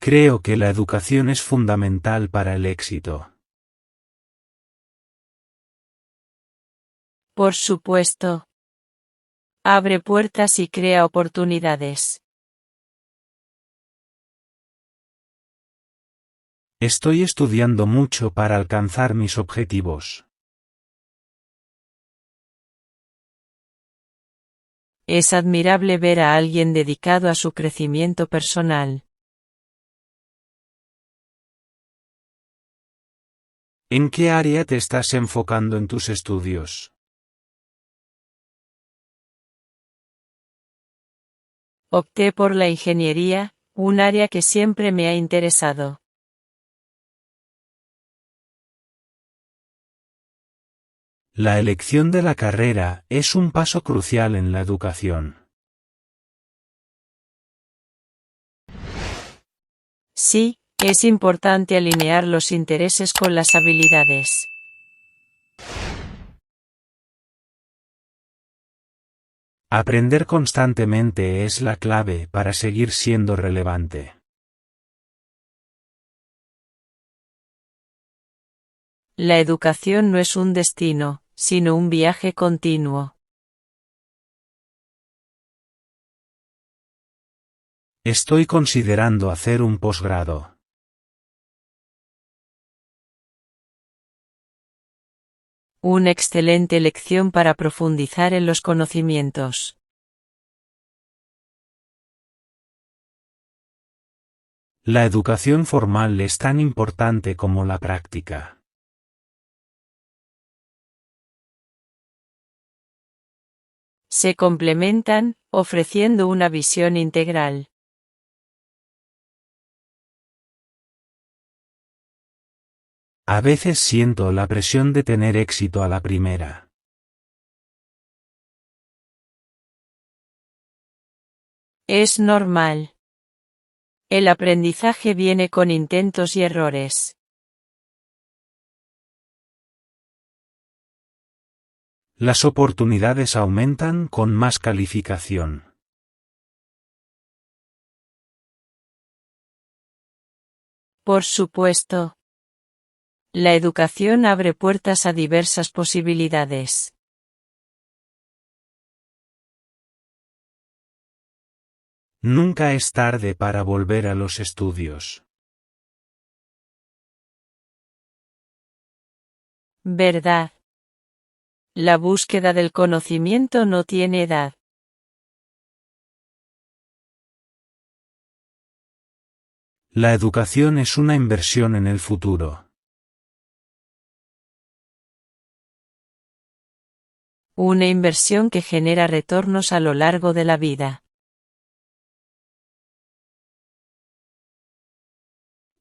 Creo que la educación es fundamental para el éxito. Por supuesto. Abre puertas y crea oportunidades. Estoy estudiando mucho para alcanzar mis objetivos. Es admirable ver a alguien dedicado a su crecimiento personal. ¿En qué área te estás enfocando en tus estudios? Opté por la ingeniería, un área que siempre me ha interesado. La elección de la carrera es un paso crucial en la educación. Sí, es importante alinear los intereses con las habilidades. Aprender constantemente es la clave para seguir siendo relevante. La educación no es un destino, sino un viaje continuo. Estoy considerando hacer un posgrado. Una excelente lección para profundizar en los conocimientos. La educación formal es tan importante como la práctica. Se complementan, ofreciendo una visión integral. A veces siento la presión de tener éxito a la primera. Es normal. El aprendizaje viene con intentos y errores. Las oportunidades aumentan con más calificación. Por supuesto. La educación abre puertas a diversas posibilidades. Nunca es tarde para volver a los estudios. ¿Verdad? La búsqueda del conocimiento no tiene edad. La educación es una inversión en el futuro. Una inversión que genera retornos a lo largo de la vida.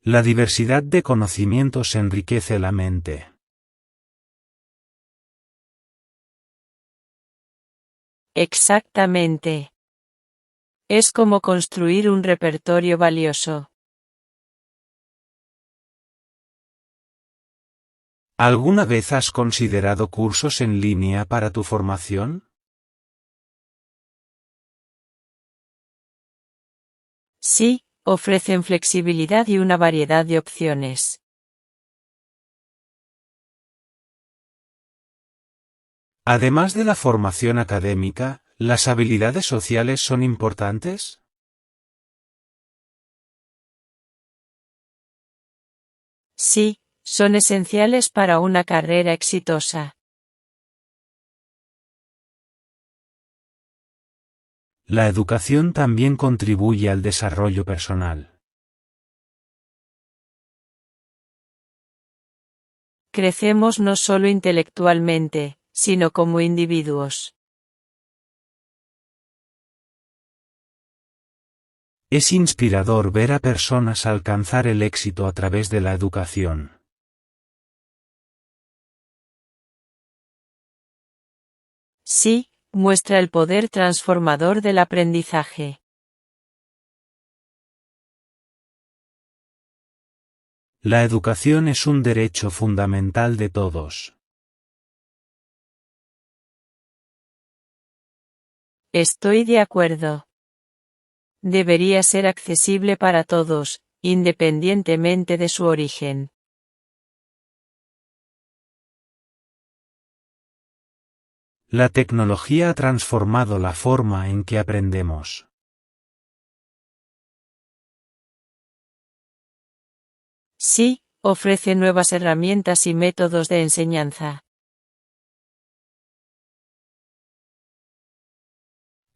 La diversidad de conocimientos enriquece la mente. Exactamente. Es como construir un repertorio valioso. ¿Alguna vez has considerado cursos en línea para tu formación? Sí, ofrecen flexibilidad y una variedad de opciones. Además de la formación académica, ¿las habilidades sociales son importantes? Sí, son esenciales para una carrera exitosa. La educación también contribuye al desarrollo personal. Crecemos no solo intelectualmente, sino como individuos. Es inspirador ver a personas alcanzar el éxito a través de la educación. Sí, muestra el poder transformador del aprendizaje. La educación es un derecho fundamental de todos. Estoy de acuerdo. Debería ser accesible para todos, independientemente de su origen. La tecnología ha transformado la forma en que aprendemos. Sí, ofrece nuevas herramientas y métodos de enseñanza.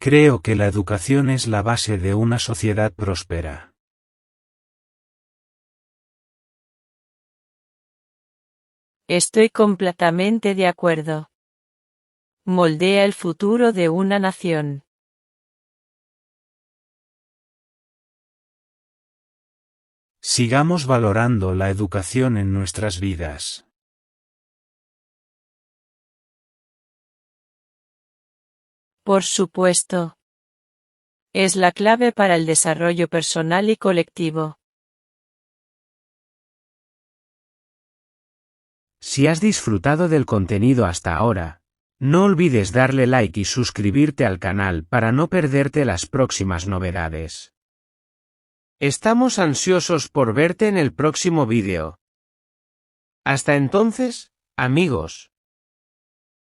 Creo que la educación es la base de una sociedad próspera. Estoy completamente de acuerdo. Moldea el futuro de una nación. Sigamos valorando la educación en nuestras vidas. Por supuesto. Es la clave para el desarrollo personal y colectivo. Si has disfrutado del contenido hasta ahora, no olvides darle like y suscribirte al canal para no perderte las próximas novedades. Estamos ansiosos por verte en el próximo vídeo. Hasta entonces, amigos.